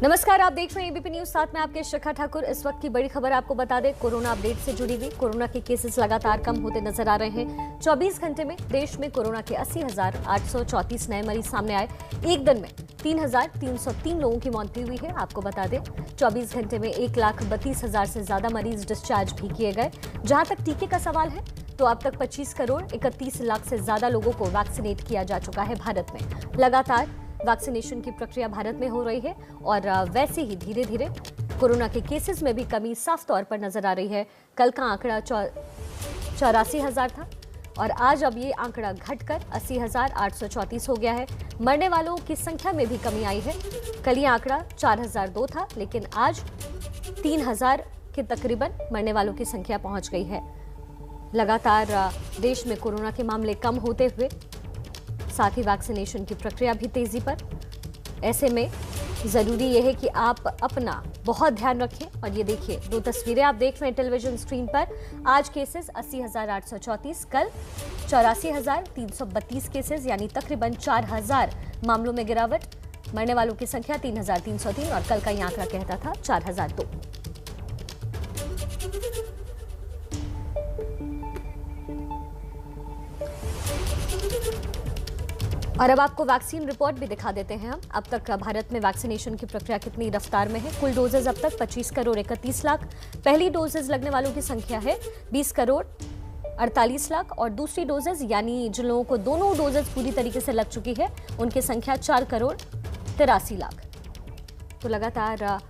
नमस्कार, आप देख रहे हैं एबीपी न्यूज, साथ में आपके शिखा ठाकुर। इस वक्त की बड़ी खबर आपको बता दें, कोरोना अपडेट से जुड़ी हुई। कोरोना के केसेस लगातार कम होते नजर आ रहे हैं। 24 घंटे में देश में कोरोना के 80,834 नए मरीज सामने आए। एक दिन में 3,303 लोगों की मौत भी हुई है। आपको बता दें 24 घंटे में 1,32,000 से ज्यादा मरीज डिस्चार्ज भी किए गए। जहां तक टीके का सवाल है तो अब तक 25 करोड़ 31 लाख से ज्यादा लोगों को वैक्सीनेट किया जा चुका है भारत में। लगातार वैक्सीनेशन की प्रक्रिया भारत में हो रही है और वैसे ही धीरे धीरे कोरोना के केसेस में भी कमी साफ तौर पर नजर आ रही है। कल का आंकड़ा 84,000 था और आज अब ये आंकड़ा घटकर 80,834 हो गया है। मरने वालों की संख्या में भी कमी आई है। कल ये आंकड़ा 4,002 था, लेकिन आज 3,000 के तकरीबन मरने वालों की संख्या पहुंच गई है। लगातार देश में कोरोना के मामले कम होते हुए साथ ही वैक्सीनेशन की प्रक्रिया भी तेजी पर। ऐसे में जरूरी यह है कि आप अपना बहुत ध्यान रखें। और ये देखिए, दो तस्वीरें आप देख रहे हैं टेलीविजन स्क्रीन पर। आज केसेस 80,834, कल 84,332 केसेस, यानी तकरीबन 4,000 मामलों में गिरावट। मरने वालों की संख्या 3,303 और कल का ये आंकड़ा कहता था 4,002। और अब आपको वैक्सीन रिपोर्ट भी दिखा देते हैं हम। अब तक भारत में वैक्सीनेशन की प्रक्रिया कितनी रफ्तार में है। कुल डोजेज अब तक 25 करोड़ 31 लाख। पहली डोजेज लगने वालों की संख्या है 20 करोड़ 48 लाख और दूसरी डोजेज यानी जिन लोगों को दोनों डोजेज पूरी तरीके से लग चुकी है उनकी संख्या 4 करोड़ 83 लाख। तो लगातार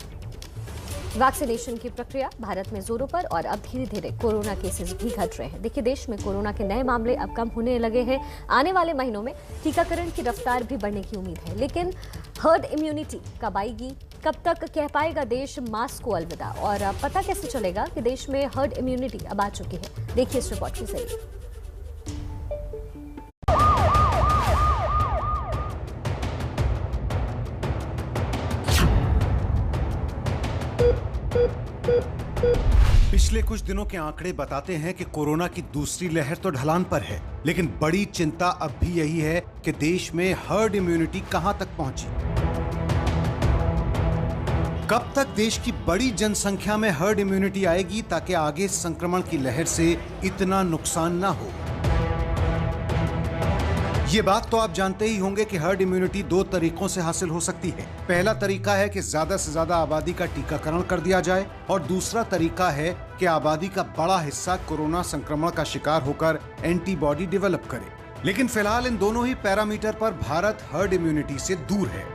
वैक्सीनेशन की प्रक्रिया भारत में जोरों पर और अब धीरे धीरे कोरोना केसेस भी घट रहे हैं। देखिए, देश में कोरोना के नए मामले अब कम होने लगे हैं। आने वाले महीनों में टीकाकरण की रफ्तार भी बढ़ने की उम्मीद है, लेकिन हर्ड इम्यूनिटी कब आएगी, कब तक कह पाएगा देश मास को अलविदा, और पता कैसे चलेगा कि देश में हर्ड इम्यूनिटी अब आ चुकी है। देखिए इस रिपोर्ट के जरिए। पिछले कुछ दिनों के आंकड़े बताते हैं कि कोरोना की दूसरी लहर तो ढलान पर है, लेकिन बड़ी चिंता अब भी यही है कि देश में हर्ड इम्यूनिटी कहां तक पहुंची। कब तक देश की बड़ी जनसंख्या में हर्ड इम्यूनिटी आएगी ताकि आगे संक्रमण की लहर से इतना नुकसान ना हो। ये बात तो आप जानते ही होंगे कि हर्ड इम्यूनिटी दो तरीकों से हासिल हो सकती है। पहला तरीका है कि ज्यादा से ज्यादा आबादी का टीकाकरण कर दिया जाए और दूसरा तरीका है कि आबादी का बड़ा हिस्सा कोरोना संक्रमण का शिकार होकर एंटीबॉडी डेवलप करे। लेकिन फिलहाल इन दोनों ही पैरामीटर पर भारत हर्ड इम्यूनिटी से दूर है।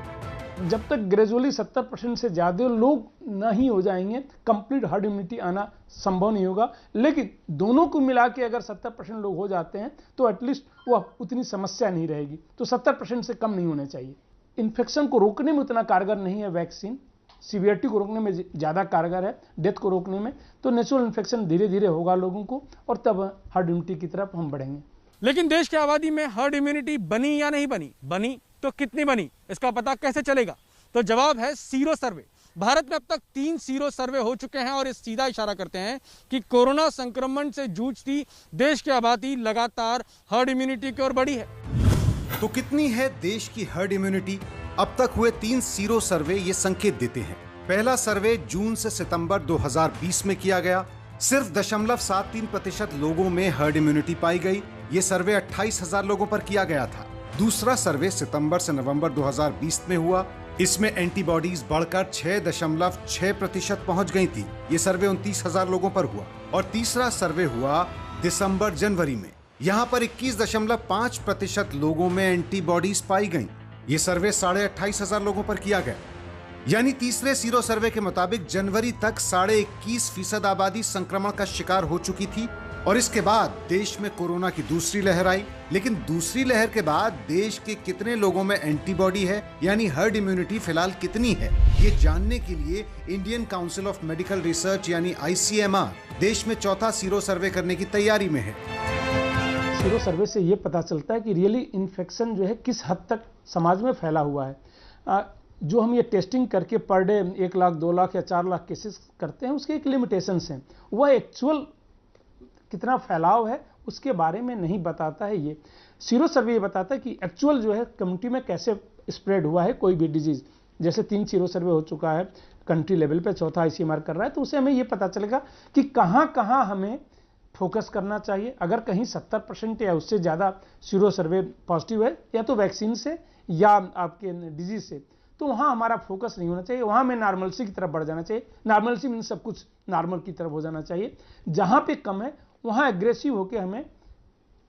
जब तक ग्रेजुअली 70% से ज्यादा लोग नहीं हो जाएंगे, कंप्लीट हर्ड इम्यूनिटी आना संभव नहीं होगा। लेकिन दोनों को मिला के अगर 70% लोग हो जाते हैं तो एटलीस्ट वह उतनी समस्या नहीं रहेगी। तो 70% से कम नहीं होने चाहिए। इन्फेक्शन को रोकने में उतना कारगर नहीं है वैक्सीन, सीवियरिटी को रोकने में ज़्यादा कारगर है, डेथ को रोकने में। तो नेचुरल इन्फेक्शन धीरे धीरे होगा लोगों को और तब हर्ड इम्यूनिटी की तरफ हम बढ़ेंगे। लेकिन देश की आबादी में हर्ड इम्यूनिटी बनी या नहीं बनी, बनी तो कितनी बनी, इसका पता कैसे चलेगा? तो जवाब है सीरो सर्वे। भारत में अब तक 3 सीरो सर्वे हो चुके हैं और ये सीधा इशारा करते हैं कि कोरोना संक्रमण से जूझती देश की आबादी लगातार हर्ड इम्यूनिटी की ओर बढ़ी है। तो कितनी है देश की हर्ड इम्यूनिटी? अब तक हुए 3 सीरो सर्वे ये संकेत देते हैं। पहला सर्वे जून से सितंबर 2020 में किया गया। सिर्फ 0.73% लोगों में हर्ड इम्यूनिटी पाई गई। ये सर्वे 28,000 लोगों पर किया गया था। दूसरा सर्वे सितंबर से नवंबर 2020 में हुआ। इसमें एंटीबॉडीज बढ़कर 6.6% पहुंच गई थी। ये सर्वे 29,000 लोगों पर हुआ। और तीसरा सर्वे हुआ दिसंबर जनवरी में। यहाँ पर 21.5% लोगों में एंटीबॉडीज पाई गई। ये सर्वे 28,500 लोगों पर किया गया। यानी तीसरे सीरो सर्वे के मुताबिक जनवरी तक 21.5% आबादी संक्रमण का शिकार हो चुकी थी। और इसके बाद देश में कोरोना की दूसरी लहर आई। लेकिन दूसरी लहर के बाद देश के कितने लोगों में एंटीबॉडी है, यानी हर्ड इम्यूनिटी फिलहाल कितनी है, ये जानने के लिए Indian council of medical research यानी ICMR देश में चौथा सीरो सर्वे करने की तैयारी में है। सीरो सर्वे से ये पता चलता है कि रियली इन्फेक्शन जो है किस हद तक समाज में फैला हुआ है। जो हम ये टेस्टिंग करके पर डे 1 लाख 2 लाख या 4 लाख केसेस करते हैं, उसके एक लिमिटेशंस हैं। वह एक्चुअल कितना फैलाव है उसके बारे में नहीं बताता है। ये सीरो सर्वे ये बताता है कि एक्चुअल जो है कम्युनिटी में कैसे स्प्रेड हुआ है कोई भी डिजीज। जैसे 3 सीरो सर्वे हो चुका है कंट्री लेवल पे, चौथा ICMR कर रहा है, तो उससे हमें ये पता चलेगा कि कहाँ कहाँ हमें फोकस करना चाहिए। अगर कहीं 70% या उससे ज़्यादा सीरो सर्वे पॉजिटिव है, या तो वैक्सीन से या आपके डिजीज से, तो वहाँ हमारा फोकस नहीं होना चाहिए, वहाँ हमें नॉर्मलसी की तरफ बढ़ जाना चाहिए। नॉर्मलसी मीन सब कुछ नॉर्मल की तरफ हो जाना चाहिए। जहाँ पे कम है वहाँ एग्रेसिव होकर हमें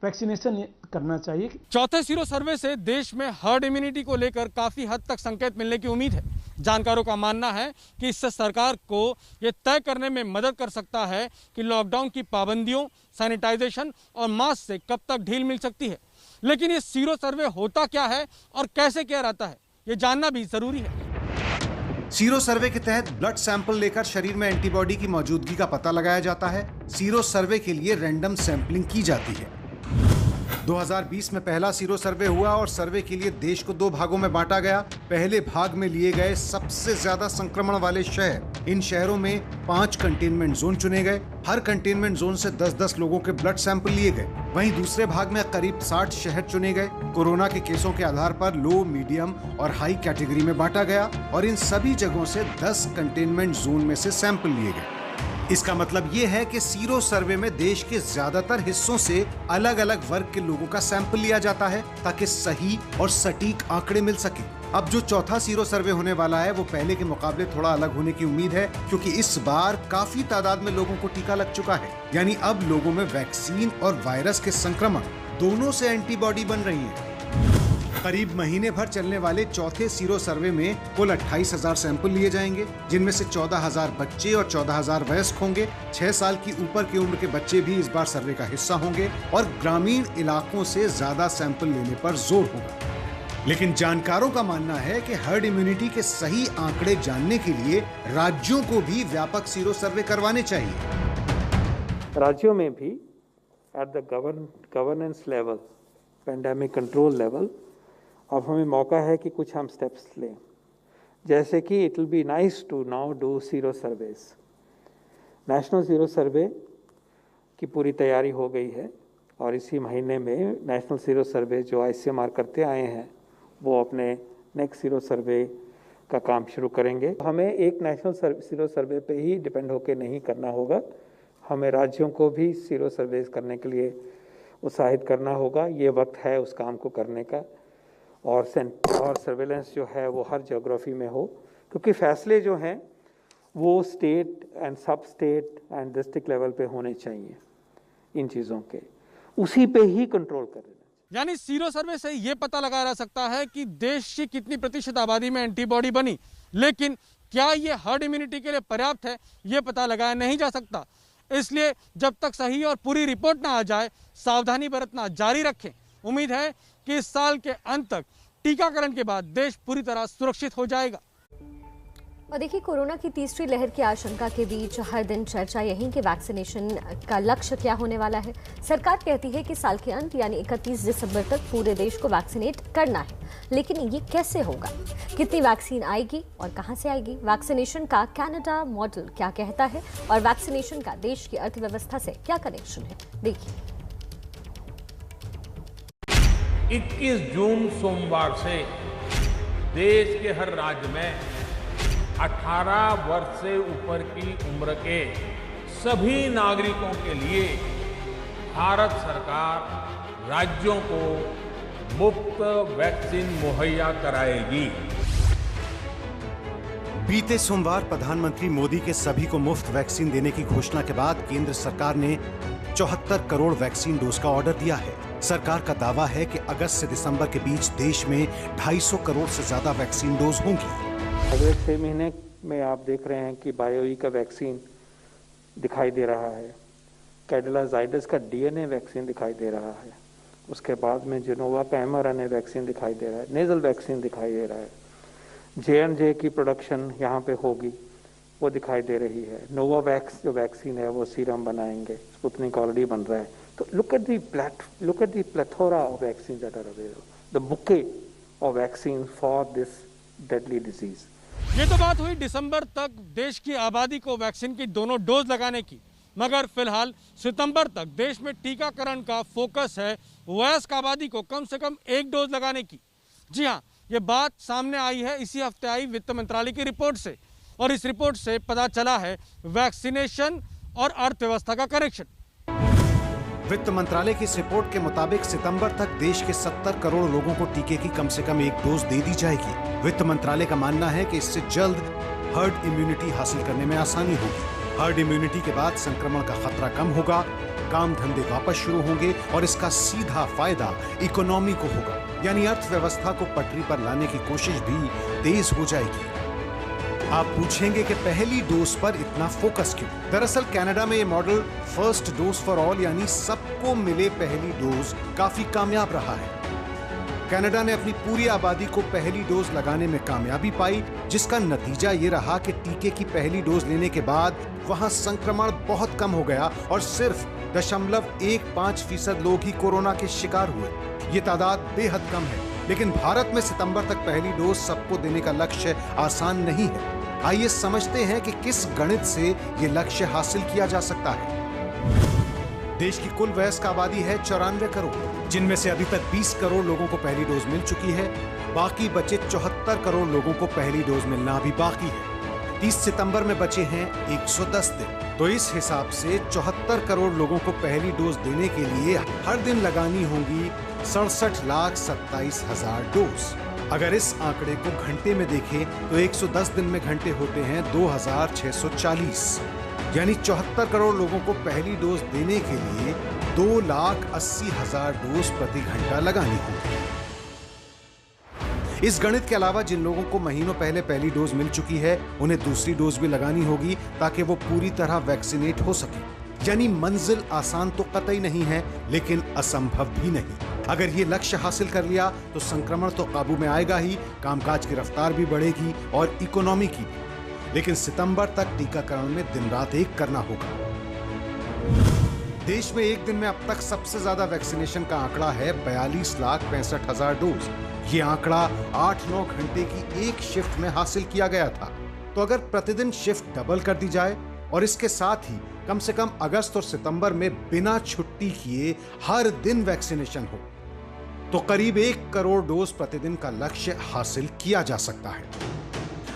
वैक्सीनेशन करना चाहिए। चौथे सीरो सर्वे से देश में हर्ड इम्यूनिटी को लेकर काफी हद तक संकेत मिलने की उम्मीद है। जानकारों का मानना है कि इससे सरकार को यह तय करने में मदद कर सकता है कि लॉकडाउन की पाबंदियों, सैनिटाइजेशन और मास्क से कब तक ढील मिल सकती है। लेकिन ये सीरो सर्वे होता क्या है और कैसे किया जाता है, ये जानना भी जरूरी है। सीरो सर्वे के तहत ब्लड सैंपल लेकर शरीर में एंटीबॉडी की मौजूदगी का पता लगाया जाता है। सीरो सर्वे के लिए रैंडम सैंपलिंग की जाती है। 2020 में पहला सीरो सर्वे हुआ और सर्वे के लिए देश को 2 भागों में बांटा गया। पहले भाग में लिए गए सबसे ज्यादा संक्रमण वाले शहर, इन शहरों में 5 कंटेनमेंट जोन चुने गए। हर कंटेनमेंट जोन से 10-10 लोगों के ब्लड सैंपल लिए गए। वहीं दूसरे भाग में करीब 60 शहर चुने गए। कोरोना के केसों के आधार पर लो, मीडियम और हाई कैटेगरी में बांटा गया और इन सभी जगहों से 10 कंटेनमेंट जोन में से सैंपल लिए गए। इसका मतलब ये है कि सीरो सर्वे में देश के ज्यादातर हिस्सों से अलग अलग वर्ग के लोगों का सैंपल लिया जाता है ताकि सही और सटीक आंकड़े मिल सके। अब जो चौथा सीरो सर्वे होने वाला है वो पहले के मुकाबले थोड़ा अलग होने की उम्मीद है, क्योंकि इस बार काफी तादाद में लोगों को टीका लग चुका है। यानी अब लोगों में वैक्सीन और वायरस के संक्रमण दोनों से एंटीबॉडी बन रही है। करीब महीने भर चलने वाले चौथे सीरो सर्वे में कुल 28,000 सैंपल लिए जाएंगे, जिनमें से 14,000 बच्चे और 14,000 वयस्क होंगे। 6 साल की ऊपर की उम्र के बच्चे भी इस बार सर्वे का हिस्सा होंगे और ग्रामीण इलाकों से ज्यादा सैंपल लेने पर जोर होगा। लेकिन जानकारों का मानना है कि हर्ड इम्यूनिटी के सही आंकड़े जानने के लिए राज्यों को भी व्यापक सीरो सर्वे करवाने चाहिए। राज्यों में भी at the governance level, pandemic control level, अब हमें मौका है कि कुछ हम स्टेप्स लें। जैसे कि it will be nice to now do sero surveys. National sero survey की पूरी तैयारी हो गई है और इसी महीने में नेशनल सीरो सर्वे जो ICMR करते आए हैं वो अपने नेक्स्ट सीरो सर्वे का काम शुरू करेंगे। हमें एक नेशनल सीरो सर्वे पे ही डिपेंड होकर नहीं करना होगा, हमें राज्यों को भी सीरो सर्वेज करने के लिए उत्साहित करना होगा। ये वक्त है उस काम को करने का, और सर्वेलेंस जो है वो हर ज्योग्राफी में हो, क्योंकि फैसले जो हैं वो स्टेट एंड सब स्टेट एंड डिस्ट्रिक्ट लेवल पे होने चाहिए। इन चीज़ों के उसी पे ही कंट्रोल कर देना। यानी सीरो सर्वे से ये पता लगाया जा सकता है कि देश की कितनी प्रतिशत आबादी में एंटीबॉडी बनी, लेकिन क्या ये हर्ड इम्यूनिटी के लिए पर्याप्त है ये पता लगाया नहीं जा सकता। इसलिए जब तक सही और पूरी रिपोर्ट ना आ जाए सावधानी बरतना जारी रखें। उम्मीद है कि इस साल के अंत तक टीकाकरण के बाद देश पूरी तरह सुरक्षित हो जाएगा। और देखिए, कोरोना की तीसरी लहर की आशंका के बीच हर दिन चर्चा यही कि वैक्सीनेशन का लक्ष्य क्या होने वाला है। सरकार कहती है कि साल के अंत यानी 31 दिसंबर तक पूरे देश को वैक्सीनेट करना है, लेकिन ये कैसे होगा? कितनी वैक्सीन आएगी और कहां से आएगी? वैक्सीनेशन का कनाडा मॉडल क्या कहता है और वैक्सीनेशन का देश की अर्थव्यवस्था से क्या कनेक्शन है, देखिए। 21 जून सोमवार से देश के हर राज्य में 18 वर्ष से ऊपर की उम्र के सभी नागरिकों के लिए भारत सरकार राज्यों को मुफ्त वैक्सीन मुहैया कराएगी। बीते सोमवार प्रधानमंत्री मोदी के सभी को मुफ्त वैक्सीन देने की घोषणा के बाद केंद्र सरकार ने 74 करोड़ वैक्सीन डोज का ऑर्डर दिया है। सरकार का दावा है कि अगस्त से दिसंबर के बीच देश में 250 करोड़ से ज्यादा वैक्सीन डोज होंगी। अगले 6 महीने में आप देख रहे हैं कि बायोई का वैक्सीन दिखाई दे रहा है, कैडिला जाइडस का DNA वैक्सीन दिखाई दे रहा है, उसके बाद में जिनोवा का mRNA वैक्सीन दिखाई दे रहा है, नेजल वैक्सीन दिखाई दे रहा है, J&J की प्रोडक्शन यहाँ पे होगी वो दिखाई दे रही है। नोवावैक्स जो वैक्सीन है वो सीरम बनाएंगे, स्पुतनिक ऑलरेडी बन रहा है। तो look at the plethora of vaccines that are available, the bouquet of vaccines for this deadly disease. ये तो बात हुई दिसंबर तक देश की आबादी को वैक्सीन की दोनों डोज लगाने की, मगर फिलहाल सितंबर तक देश में टीकाकरण का फोकस है वयस्क आबादी को कम से कम 1 डोज लगाने की। जी हाँ, ये बात सामने आई है इसी हफ्ते आई वित्त मंत्रालय की रिपोर्ट से, और इस रिपोर्ट से पता चला है वैक्सीनेशन और अर्थव्यवस्था का कनेक्शन। वित्त मंत्रालय की इस रिपोर्ट के मुताबिक सितंबर तक देश के 70 करोड़ लोगों को टीके की कम से कम एक डोज दे दी जाएगी। वित्त मंत्रालय का मानना है कि इससे जल्द हर्ड इम्यूनिटी हासिल करने में आसानी होगी। हर्ड इम्यूनिटी के बाद संक्रमण का खतरा कम होगा, काम धंधे वापस शुरू होंगे और इसका सीधा फायदा इकोनॉमी को होगा, यानी अर्थव्यवस्था को पटरी पर लाने की कोशिश भी तेज हो जाएगी। आप पूछेंगे कि पहली डोज पर इतना फोकस क्यों? दरअसल कनाडा में ये model first dose for all यानी सबको मिले पहली डोज काफी कामयाब रहा है। कनाडा ने अपनी पूरी आबादी को पहली डोज लगाने में कामयाबी पाई, जिसका नतीजा ये रहा कि टीके की पहली डोज लेने के बाद वहां संक्रमण बहुत कम हो गया और सिर्फ 0.15% लोग ही कोरोना के शिकार हुए। ये तादाद बेहद कम है, लेकिन भारत में सितंबर तक पहली डोज सबको देने का लक्ष्य आसान नहीं है। आइए समझते हैं कि किस गणित से ये लक्ष्य हासिल किया जा सकता है। देश की कुल वयस्क आबादी है 94 करोड़, जिनमें से अभी तक 20 करोड़ लोगों को पहली डोज मिल चुकी है। बाकी बचे 74 करोड़ लोगों को पहली डोज मिलना अभी बाकी है। 30 सितंबर में बचे हैं 110 दिन, तो इस हिसाब से 74 करोड़ लोगों को पहली डोज देने के लिए हर दिन लगानी होंगी 67,27,000 डोज। अगर इस आंकड़े को घंटे में देखें तो 110 दिन में घंटे होते हैं 2640, यानी 74 करोड़ लोगों को पहली डोज देने के लिए 2,80,000 डोज प्रति घंटा लगानी होगी। इस गणित के अलावा जिन लोगों को महीनों पहले पहली डोज मिल चुकी है, उन्हें दूसरी डोज भी लगानी होगी ताकि वो पूरी तरह वैक्सीनेट हो सके। यानी मंजिल आसान तो कतई नहीं है, लेकिन असंभव भी नहीं। अगर ये लक्ष्य हासिल कर लिया तो संक्रमण तो काबू में आएगा ही, कामकाज की रफ्तार भी बढ़ेगी और इकोनॉमी की भी। लेकिन सितंबर तक टीकाकरण में दिन रात एक करना होगा। देश में एक दिन में अब तक सबसे ज्यादा वैक्सीनेशन का आंकड़ा है 42,65,000 डोज। ये आंकड़ा 8-9 घंटे की एक शिफ्ट में हासिल किया गया था। तो अगर प्रतिदिन शिफ्ट डबल कर दी जाए और इसके साथ ही कम से कम अगस्त और सितंबर में बिना छुट्टी किए हर दिन वैक्सीनेशन हो, तो करीब 1 करोड़ डोज प्रतिदिन का लक्ष्य हासिल किया जा सकता है।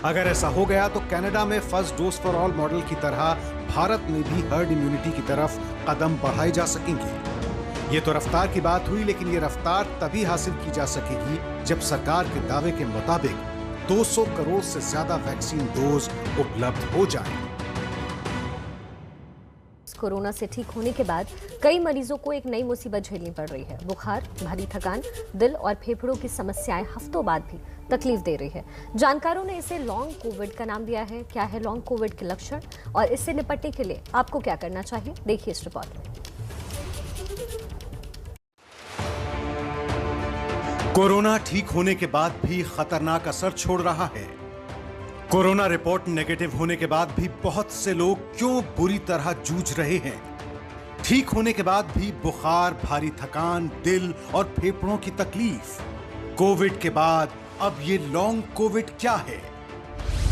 अगर ऐसा हो गया तो कनाडा में first dose for all model की तरह भारत में भी हर्ड इम्यूनिटी की तरफ कदम बढ़ाए जा सकेंगे। ये तो रफ्तार की बात हुई, लेकिन ये रफ्तार तभी हासिल की जा सकेगी जब सरकार के दावे के मुताबिक 200 करोड़ से ज्यादा वैक्सीन डोज उपलब्ध हो जाए। कोरोना से ठीक होने के बाद कई मरीजों को एक नई मुसीबत झेलनी पड़ रही है। बुखार, भारी थकान, दिल और फेफड़ों की समस्याएं हफ्तों बाद भी तकलीफ दे रही है। जानकारों ने इसे लॉन्ग कोविड का नाम दिया है। क्या है लॉन्ग कोविड के लक्षण और इससे निपटने के लिए आपको क्या करना चाहिए, देखिए इस रिपोर्ट में। कोरोना ठीक होने के बाद भी खतरनाक असर छोड़ रहा है। कोरोना रिपोर्ट नेगेटिव होने के बाद भी बहुत से लोग क्यों बुरी तरह जूझ रहे हैं। ठीक होने के बाद भी बुखार, भारी थकान, दिल और फेफड़ों की तकलीफ। कोविड के बाद अब ये लॉन्ग कोविड क्या है?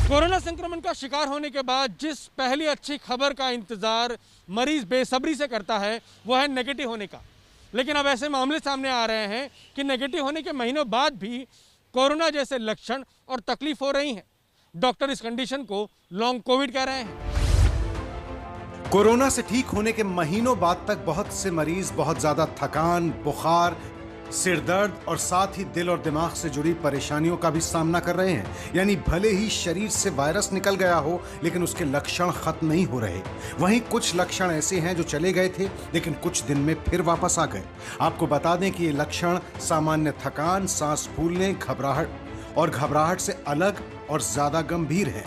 कोरोना संक्रमण का शिकार होने के बाद जिस पहली अच्छी खबर का इंतजार मरीज बेसब्री से करता है, वो है नेगेटिव होने का। लेकिन अब ऐसे मामले सामने आ रहे हैं कि नेगेटिव होने के महीनों बाद भी कोरोना जैसे लक्षण और तकलीफ हो रही है। डॉक्टर इस कंडीशन को लॉन्ग कोविड कह रहे हैं। कोरोना से ठीक होने के महीनों बाद तक बहुत से मरीज बहुत ज्यादा थकान, बुखार, सिर दर्द और साथ ही दिल और दिमाग से जुड़ी परेशानियों का भी सामना कर रहे हैं। यानी भले ही शरीर से वायरस निकल गया हो, लेकिन उसके लक्षण खत्म नहीं हो रहे। वहीं कुछ लक्षण ऐसे हैं जो चले गए थे लेकिन कुछ दिन में फिर वापस आ गए। आपको बता दें कि ये लक्षण सामान्य थकान, सांस फूलने, घबराहट से अलग और ज्यादा गंभीर है।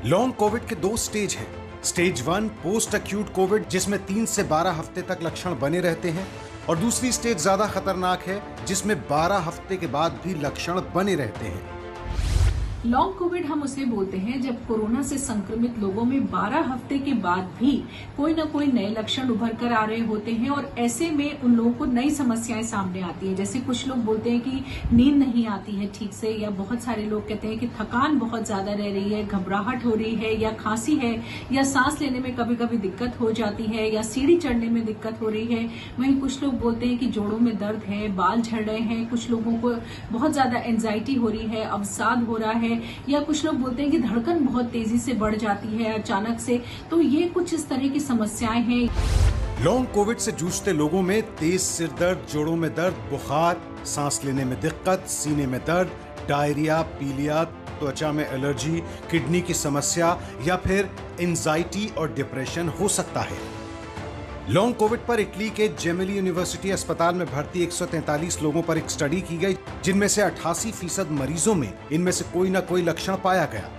लॉन्ग कोविड के 2 स्टेज हैं। स्टेज 1 पोस्ट एक्यूट कोविड, जिसमें 3 से 12 हफ्ते तक लक्षण बने रहते हैं, और दूसरी स्टेज ज्यादा खतरनाक है, जिसमें 12 हफ्ते के बाद भी लक्षण बने रहते हैं। लॉन्ग कोविड हम उसे बोलते हैं जब कोरोना से संक्रमित लोगों में 12 हफ्ते के बाद भी कोई न कोई नए लक्षण उभर कर आ रहे होते हैं और ऐसे में उन लोगों को नई समस्याएं सामने आती है। जैसे कुछ लोग बोलते हैं कि नींद नहीं आती है ठीक से, या बहुत सारे लोग कहते हैं कि थकान बहुत ज्यादा रह रही है, घबराहट हो रही है, या खांसी है, या सांस लेने में कभी कभी दिक्कत हो जाती है, या सीढ़ी चढ़ने में दिक्कत हो रही है। वहीं कुछ लोग बोलते हैं कि जोड़ों में दर्द है, बाल झड़ रहे हैं, कुछ लोगों को बहुत ज्यादा एंजाइटी हो रही है, अवसाद हो रहा है, या कुछ लोग बोलते हैं कि धड़कन बहुत तेजी से बढ़ जाती है अचानक से। तो ये कुछ इस तरह की समस्याएं हैं। लॉन्ग कोविड से जूझते लोगों में तेज सिर दर्द, जोड़ों में दर्द, बुखार, सांस लेने में दिक्कत, सीने में दर्द, डायरिया, पीलिया, त्वचा में एलर्जी, किडनी की समस्या या फिर एंजाइटी और डिप्रेशन हो सकता है। लॉन्ग कोविड पर इटली के जेमिली यूनिवर्सिटी अस्पताल में भर्ती 143 लोगों पर एक स्टडी की गई, जिनमें से 88% मरीजों में इनमें से कोई न कोई लक्षण पाया गया।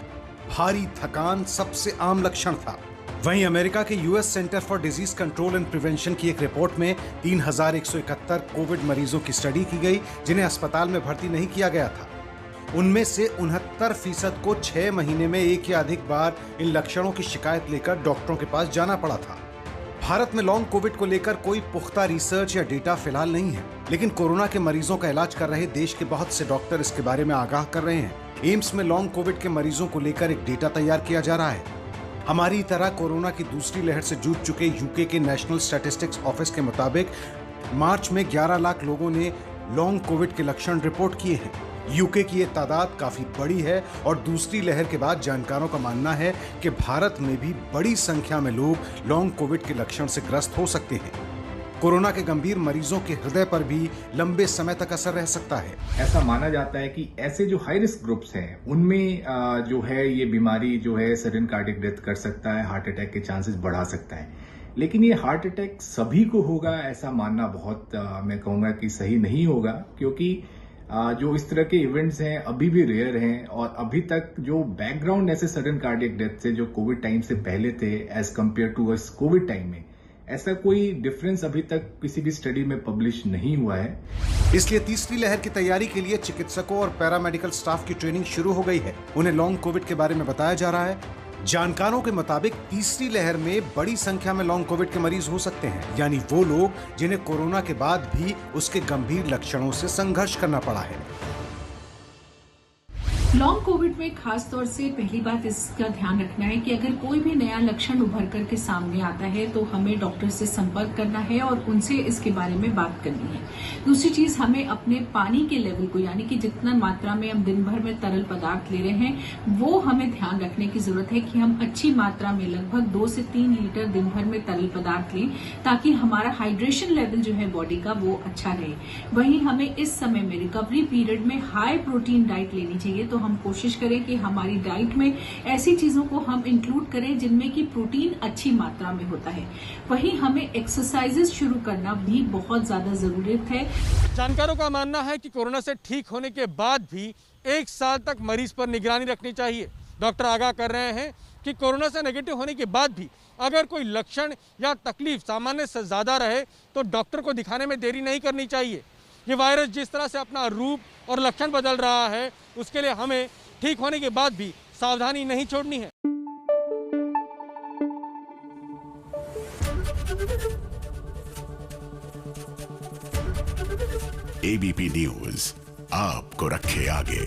भारी थकान सबसे आम लक्षण था। वहीं अमेरिका के US centre for disease control and prevention की एक रिपोर्ट में 3171 कोविड मरीजों की स्टडी की गई, जिन्हें अस्पताल में भर्ती नहीं किया गया था। उनमें से 69% को 6 महीने में एक या अधिक बार इन लक्षणों की शिकायत लेकर डॉक्टरों के पास जाना पड़ा था। भारत में लॉन्ग कोविड को लेकर कोई पुख्ता रिसर्च या डेटा फिलहाल नहीं है, लेकिन कोरोना के मरीजों का इलाज कर रहे देश के बहुत से डॉक्टर इसके बारे में आगाह कर रहे हैं। एम्स में लॉन्ग कोविड के मरीजों को लेकर एक डेटा तैयार किया जा रहा है। हमारी तरह कोरोना की दूसरी लहर से जूझ चुके यूके के नेशनल स्टैटिस्टिक्स ऑफिस के मुताबिक मार्च में 11 लाख लोगों ने लॉन्ग कोविड के लक्षण रिपोर्ट किए हैं। यूके की ये तादाद काफी बड़ी है और दूसरी लहर के बाद जानकारों का मानना है कि भारत में भी बड़ी संख्या में लोग लॉन्ग कोविड के लक्षण से ग्रस्त हो सकते हैं। कोरोना के गंभीर मरीजों के हृदय पर भी लंबे समय तक असर रह सकता है। ऐसा माना जाता है कि ऐसे जो हाई रिस्क ग्रुप्स हैं उनमें जो है ये बीमारी जो है सडन कार्डियक डेथ कर सकता है, हार्ट अटैक के चांसेस बढ़ा सकता है। लेकिन ये हार्ट अटैक सभी को होगा ऐसा मानना बहुत मैं कहूंगा कि सही नहीं होगा, क्योंकि जो इस तरह के इवेंट्स हैं अभी भी रेयर हैं और अभी तक जो बैकग्राउंड ऐसे सडन कार्डियक डेथ से जो कोविड टाइम से पहले थे एज कंपेयर टू इस कोविड टाइम में, ऐसा कोई डिफरेंस अभी तक किसी भी स्टडी में पब्लिश नहीं हुआ है। इसलिए तीसरी लहर की तैयारी के लिए चिकित्सकों और पैरामेडिकल स्टाफ की ट्रेनिंग शुरू हो गई है। उन्हें लॉन्ग कोविड के बारे में बताया जा रहा है। जानकारों के मुताबिक तीसरी लहर में बड़ी संख्या में लॉन्ग कोविड के मरीज हो सकते हैं, यानी वो लोग जिन्हें कोरोना के बाद भी उसके गंभीर लक्षणों से संघर्ष करना पड़ा है। लॉन्ग कोविड में खास तौर से पहली बात इसका ध्यान रखना है कि अगर कोई भी नया लक्षण उभर करके सामने आता है तो हमें डॉक्टर से संपर्क करना है और उनसे इसके बारे में बात करनी है। दूसरी चीज, हमें अपने पानी के लेवल को, यानी कि जितना मात्रा में हम दिन भर में तरल पदार्थ ले रहे हैं वो हमें ध्यान रखने की जरूरत है कि हम अच्छी मात्रा में लगभग 2 से 3 लीटर दिन भर में तरल पदार्थ लें, ताकि हमारा हाइड्रेशन लेवल जो है बॉडी का वो अच्छा रहे। वहीं हमें इस समय में रिकवरी पीरियड में हाई प्रोटीन डाइट लेनी चाहिए। तो हम कोशिश करें कि हमारी डाइट में ऐसी चीजों को हम इंक्लूड करें जिनमें कि प्रोटीन अच्छी मात्रा में होता है। वहीं हमें एक्सरसाइजेस शुरू करना भी बहुत ज्यादा जरूरत है। जानकारों का मानना है कि कोरोना से ठीक होने के बाद भी 1 साल तक मरीज पर निगरानी रखनी चाहिए। डॉक्टर आगाह कर रहे हैं कि कोरोना से नेगेटिव होने के बाद भी अगर कोई लक्षण या तकलीफ सामान्य से ज्यादा रहे तो डॉक्टर को दिखाने में देरी नहीं करनी चाहिए। ये वायरस जिस तरह से अपना रूप और लक्षण बदल रहा है उसके लिए हमें ठीक होने के बाद भी सावधानी नहीं छोड़नी है। एबीपी न्यूज आपको रखे आगे।